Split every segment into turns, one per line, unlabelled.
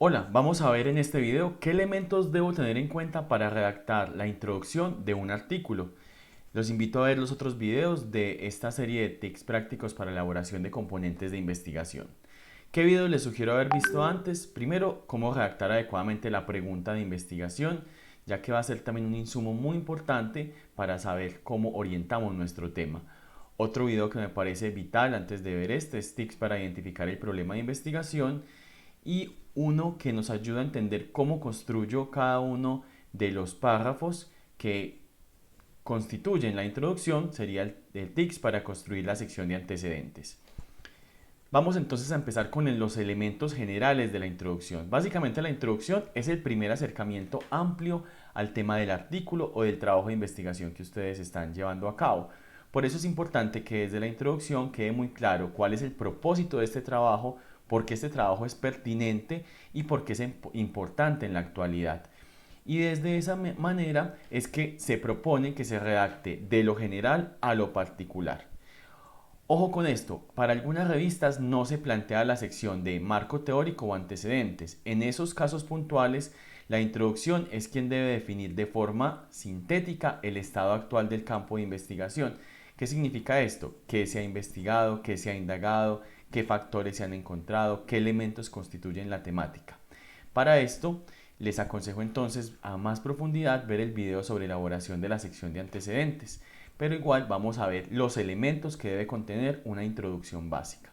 Hola, vamos a ver en este video qué elementos debo tener en cuenta para redactar la introducción de un artículo. Los invito a ver los otros videos de esta serie de tips prácticos para elaboración de componentes de investigación. ¿Qué video les sugiero haber visto antes? Primero, cómo redactar adecuadamente la pregunta de investigación, ya que va a ser también un insumo muy importante para saber cómo orientamos nuestro tema. Otro video que me parece vital antes de ver este es tips para identificar el problema de investigación y uno que nos ayuda a entender cómo construyo cada uno de los párrafos que constituyen la introducción sería el tips para construir la sección de antecedentes. Vamos entonces a empezar con los elementos generales de la introducción. Básicamente la introducción es el primer acercamiento amplio al tema del artículo o del trabajo de investigación que ustedes están llevando a cabo. Por eso es importante que desde la introducción quede muy claro cuál es el propósito de este trabajo, por qué este trabajo es pertinente y por qué es importante en la actualidad. Y desde esa manera es que se propone que se redacte de lo general a lo particular. Ojo con esto, para algunas revistas no se plantea la sección de marco teórico o antecedentes. En esos casos puntuales, la introducción es quien debe definir de forma sintética el estado actual del campo de investigación. ¿Qué significa esto? ¿Qué se ha investigado? ¿Qué se ha indagado? ¿Qué factores se han encontrado? ¿Qué elementos constituyen la temática? Para esto, les aconsejo entonces a más profundidad ver el video sobre elaboración de la sección de antecedentes, pero igual vamos a ver los elementos que debe contener una introducción básica.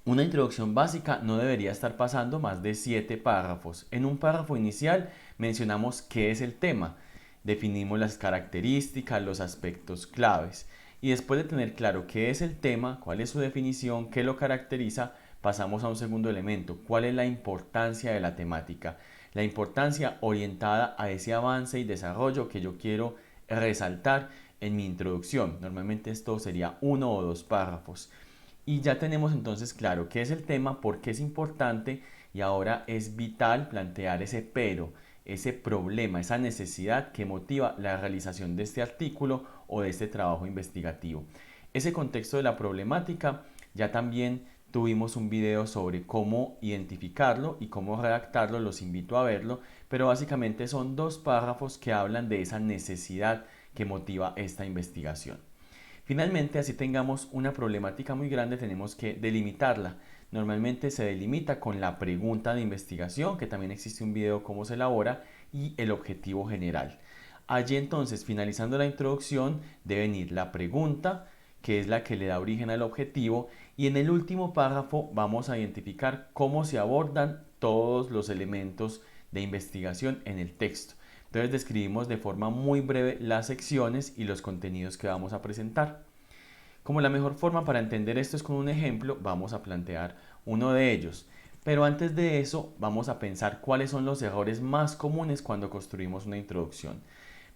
Una introducción básica no debería estar pasando más de 7 párrafos. En un párrafo inicial mencionamos qué es el tema, definimos las características, los aspectos claves y después de tener claro qué es el tema, cuál es su definición, qué lo caracteriza, pasamos a un segundo elemento, cuál es la importancia de la temática, la importancia orientada a ese avance y desarrollo que yo quiero resaltar en mi introducción. Normalmente esto sería 1 o 2 párrafos. Y ya tenemos entonces claro qué es el tema, por qué es importante y ahora es vital plantear ese pero, ese problema, esa necesidad que motiva la realización de este artículo o de este trabajo investigativo. Ese contexto de la problemática ya también tuvimos un video sobre cómo identificarlo y cómo redactarlo, los invito a verlo, pero básicamente son 2 párrafos que hablan de esa necesidad que motiva esta investigación. Finalmente, así tengamos una problemática muy grande, tenemos que delimitarla. Normalmente se delimita con la pregunta de investigación, que también existe un video cómo se elabora, y el objetivo general. Allí entonces, finalizando la introducción, debe venir la pregunta, que es la que le da origen al objetivo, y en el último párrafo vamos a identificar cómo se abordan todos los elementos de investigación en el texto. Entonces describimos de forma muy breve las secciones y los contenidos que vamos a presentar. Como la mejor forma para entender esto es con un ejemplo, vamos a plantear uno de ellos. Pero antes de eso, vamos a pensar cuáles son los errores más comunes cuando construimos una introducción.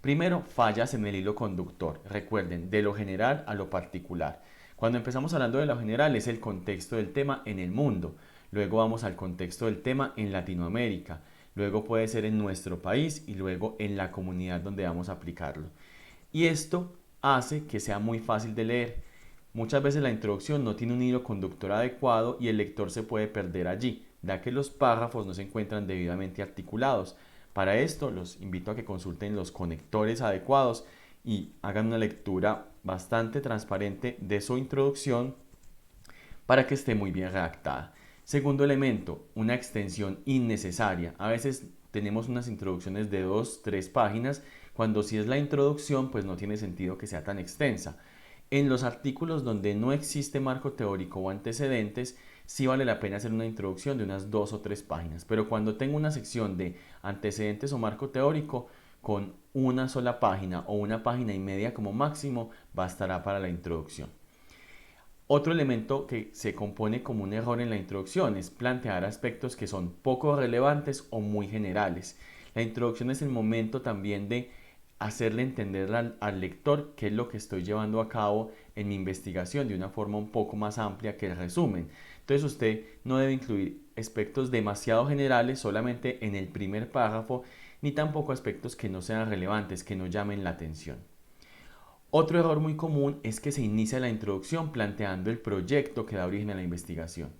Primero, fallas en el hilo conductor. Recuerden, de lo general a lo particular. Cuando empezamos hablando de lo general es el contexto del tema en el mundo. Luego vamos al contexto del tema en Latinoamérica. Luego puede ser en nuestro país y luego en la comunidad donde vamos a aplicarlo. Y esto hace que sea muy fácil de leer. Muchas veces la introducción no tiene un hilo conductor adecuado y el lector se puede perder allí, ya que los párrafos no se encuentran debidamente articulados. Para esto los invito a que consulten los conectores adecuados y hagan una lectura bastante transparente de su introducción para que esté muy bien redactada. Segundo elemento, una extensión innecesaria. A veces tenemos unas introducciones de 2, 3 páginas, cuando si es la introducción, pues no tiene sentido que sea tan extensa. En los artículos donde no existe marco teórico o antecedentes, sí vale la pena hacer una introducción de unas 2 o 3 páginas. Pero cuando tengo una sección de antecedentes o marco teórico, con una sola página o 1 página y media como máximo, bastará para la introducción. Otro elemento que se compone como un error en la introducción es plantear aspectos que son poco relevantes o muy generales. La introducción es el momento también de hacerle entender al lector qué es lo que estoy llevando a cabo en mi investigación de una forma un poco más amplia que el resumen. Entonces usted no debe incluir aspectos demasiado generales solamente en el primer párrafo, ni tampoco aspectos que no sean relevantes, que no llamen la atención. Otro error muy común es que se inicia la introducción planteando el proyecto que da origen a la investigación.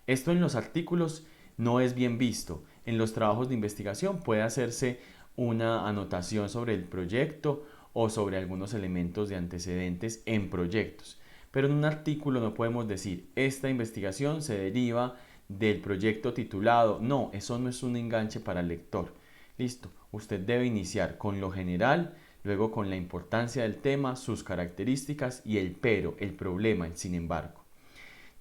Esto en los artículos no es bien visto. En los trabajos de investigación puede hacerse una anotación sobre el proyecto o sobre algunos elementos de antecedentes en proyectos. Pero en un artículo no podemos decir, esta investigación se deriva del proyecto titulado. No, eso no es un enganche para el lector. Listo, usted debe iniciar con lo general, luego con la importancia del tema, sus características y el pero, el problema, el sin embargo.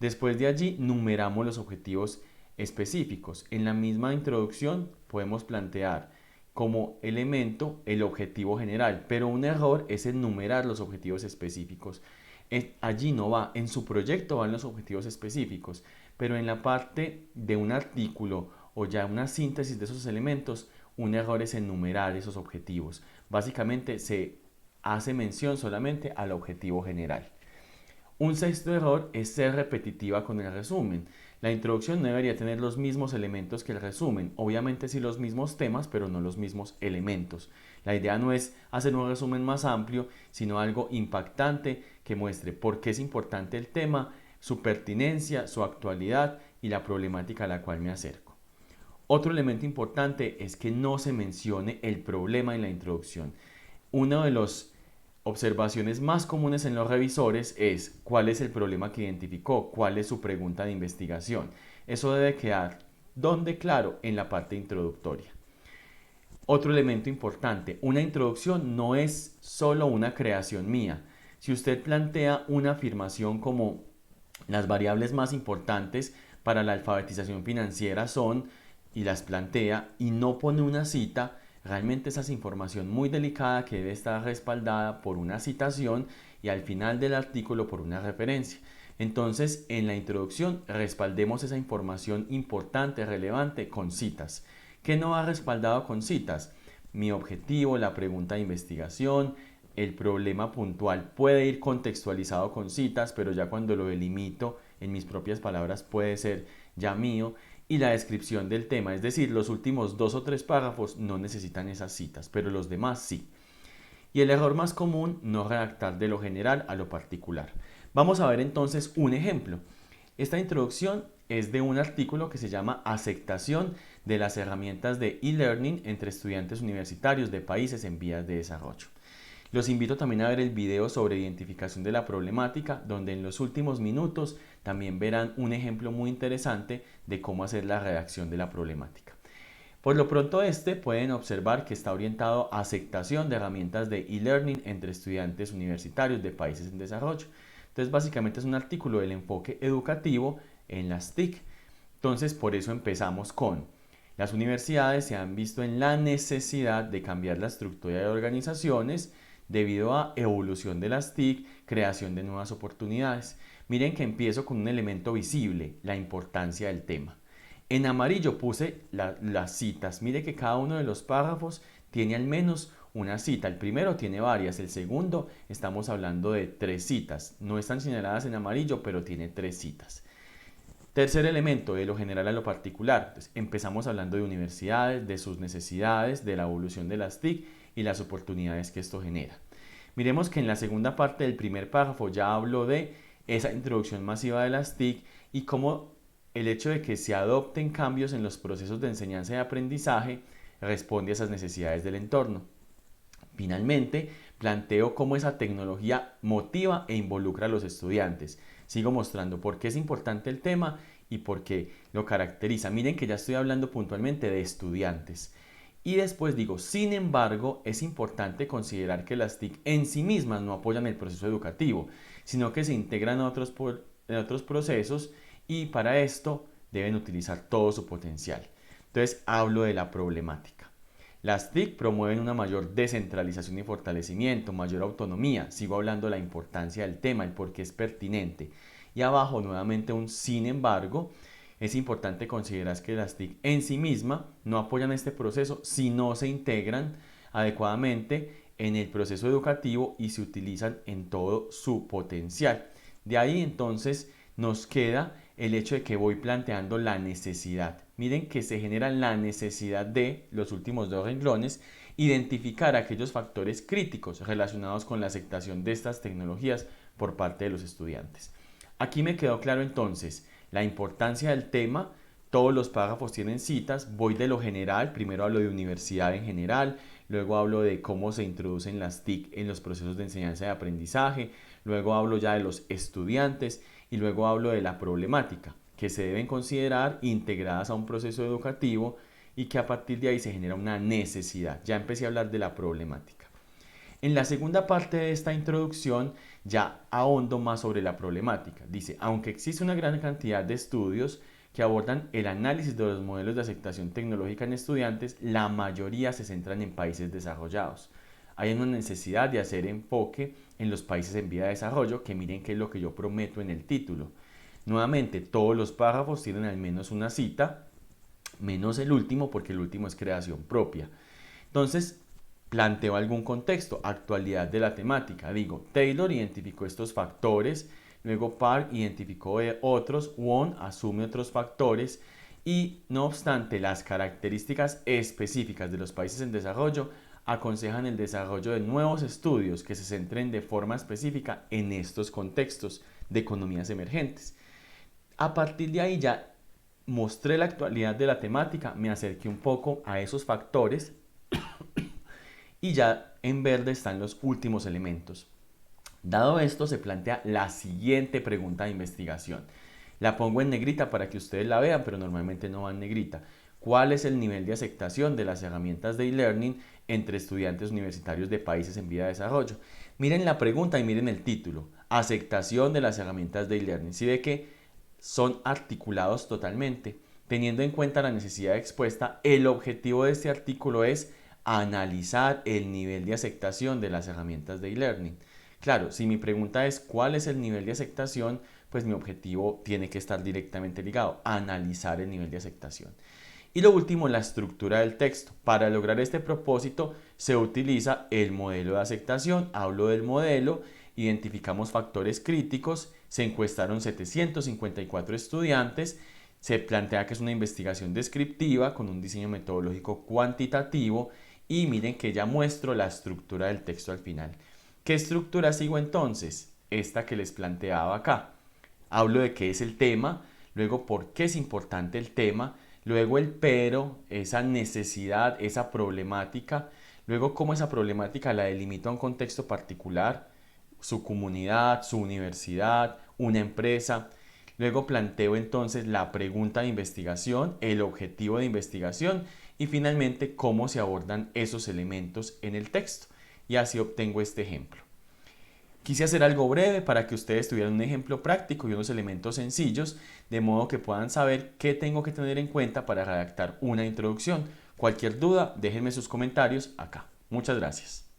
Después de allí, numeramos los objetivos específicos. En la misma introducción podemos plantear como elemento el objetivo general, pero un error es enumerar los objetivos específicos. Allí no va, en su proyecto van los objetivos específicos, pero en la parte de un artículo o ya una síntesis de esos elementos, un error es enumerar esos objetivos. Básicamente se hace mención solamente al objetivo general. Un sexto error es ser repetitiva con el resumen. La introducción no debería tener los mismos elementos que el resumen, obviamente sí los mismos temas, pero no los mismos elementos. La idea no es hacer un resumen más amplio, sino algo impactante que muestre por qué es importante el tema, su pertinencia, su actualidad y la problemática a la cual me acerco. Otro elemento importante es que no se mencione el problema en la introducción. Uno de los observaciones más comunes en los revisores es cuál es el problema que identificó, cuál es su pregunta de investigación. Eso debe quedar donde claro en la parte introductoria. Otro elemento importante, una introducción no es solo una creación mía. Si usted plantea una afirmación como las variables más importantes para la alfabetización financiera son, y las plantea y no pone una cita, realmente esa es información muy delicada que debe estar respaldada por una citación y al final del artículo por una referencia. Entonces, en la introducción respaldemos esa información importante, relevante, con citas. ¿Qué no va respaldado con citas? Mi objetivo, la pregunta de investigación, el problema puntual puede ir contextualizado con citas, pero ya cuando lo delimito en mis propias palabras puede ser ya mío. Y la descripción del tema, es decir, los últimos 2 o 3 párrafos no necesitan esas citas, pero los demás sí. Y el error más común, no redactar de lo general a lo particular. Vamos a ver entonces un ejemplo. Esta introducción es de un artículo que se llama Aceptación de las herramientas de e-learning entre estudiantes universitarios de países en vías de desarrollo. Los invito también a ver el video sobre identificación de la problemática, donde en los últimos minutos también verán un ejemplo muy interesante de cómo hacer la redacción de la problemática. Por lo pronto pueden observar que está orientado a aceptación de herramientas de e-learning entre estudiantes universitarios de países en desarrollo. Entonces básicamente es un artículo del enfoque educativo en las TIC. Entonces por eso empezamos con: las universidades se han visto en la necesidad de cambiar la estructura de organizaciones debido a evolución de las TIC, creación de nuevas oportunidades. Miren que empiezo con un elemento visible, la importancia del tema. En amarillo puse las citas. Mire que cada uno de los párrafos tiene al menos una cita. El primero tiene varias, el segundo estamos hablando de 3 citas. No están señaladas en amarillo, pero tiene 3 citas. Tercer elemento, de lo general a lo particular. Entonces, empezamos hablando de universidades, de sus necesidades, de la evolución de las TIC y las oportunidades que esto genera. Miremos que en la segunda parte del primer párrafo ya hablo de esa introducción masiva de las TIC y cómo el hecho de que se adopten cambios en los procesos de enseñanza y aprendizaje responde a esas necesidades del entorno. Finalmente, planteo cómo esa tecnología motiva e involucra a los estudiantes. Sigo mostrando por qué es importante el tema y por qué lo caracteriza. Miren que ya estoy hablando puntualmente de estudiantes. Y después digo, sin embargo, es importante considerar que las TIC en sí mismas no apoyan el proceso educativo, sino que se integran a otros procesos y para esto deben utilizar todo su potencial. Entonces hablo de la problemática. Las TIC promueven una mayor descentralización y fortalecimiento, mayor autonomía. Sigo hablando de la importancia del tema, el por qué es pertinente. Y abajo nuevamente un sin embargo. Es importante considerar que las TIC en sí misma no apoyan este proceso si no se integran adecuadamente en el proceso educativo y se utilizan en todo su potencial. De ahí entonces nos queda el hecho de que voy planteando la necesidad. Miren que se genera la necesidad de, los últimos 2 renglones, identificar aquellos factores críticos relacionados con la aceptación de estas tecnologías por parte de los estudiantes. Aquí me quedó claro entonces la importancia del tema, todos los párrafos tienen citas, voy de lo general, primero hablo de universidad en general, luego hablo de cómo se introducen las TIC en los procesos de enseñanza y aprendizaje, luego hablo ya de los estudiantes y luego hablo de la problemática que se deben considerar integradas a un proceso educativo y que a partir de ahí se genera una necesidad. Ya empecé a hablar de la problemática. En la segunda parte de esta introducción ya ahondo más sobre la problemática. Dice, aunque existe una gran cantidad de estudios que abordan el análisis de los modelos de aceptación tecnológica en estudiantes, la mayoría se centran en países desarrollados. Hay una necesidad de hacer enfoque en los países en vía de desarrollo, que miren qué es lo que yo prometo en el título. Nuevamente, todos los párrafos tienen al menos una cita, menos el último porque el último es creación propia. Entonces, planteo algún contexto, actualidad de la temática. Digo, Taylor identificó estos factores, luego Park identificó otros, Wong asume otros factores y no obstante las características específicas de los países en desarrollo aconsejan el desarrollo de nuevos estudios que se centren de forma específica en estos contextos de economías emergentes. A partir de ahí ya mostré la actualidad de la temática, me acerqué un poco a esos factores y ya en verde están los últimos elementos. Dado esto, se plantea la siguiente pregunta de investigación. La pongo en negrita para que ustedes la vean, pero normalmente no va en negrita. ¿Cuál es el nivel de aceptación de las herramientas de e-learning entre estudiantes universitarios de países en vía de desarrollo? Miren la pregunta y miren el título. Aceptación de las herramientas de e-learning. ¿Sí ve que son articulados totalmente? Teniendo en cuenta la necesidad expuesta, el objetivo de este artículo es analizar el nivel de aceptación de las herramientas de e-learning. Claro, si mi pregunta es ¿cuál es el nivel de aceptación? Pues mi objetivo tiene que estar directamente ligado a analizar el nivel de aceptación. Y lo último, la estructura del texto. Para lograr este propósito se utiliza el modelo de aceptación. Hablo del modelo, identificamos factores críticos, se encuestaron 754 estudiantes, se plantea que es una investigación descriptiva con un diseño metodológico cuantitativo y miren que ya muestro la estructura del texto al final. ¿Qué estructura sigo entonces? Esta que les planteaba acá. Hablo de qué es el tema, luego por qué es importante el tema, luego el pero, esa necesidad, esa problemática, luego cómo esa problemática la delimito a un contexto particular, su comunidad, su universidad, una empresa. Luego planteo entonces la pregunta de investigación, el objetivo de investigación y finalmente cómo se abordan esos elementos en el texto. Y así obtengo este ejemplo. Quise hacer algo breve para que ustedes tuvieran un ejemplo práctico y unos elementos sencillos, de modo que puedan saber qué tengo que tener en cuenta para redactar una introducción. Cualquier duda, déjenme sus comentarios acá. Muchas gracias.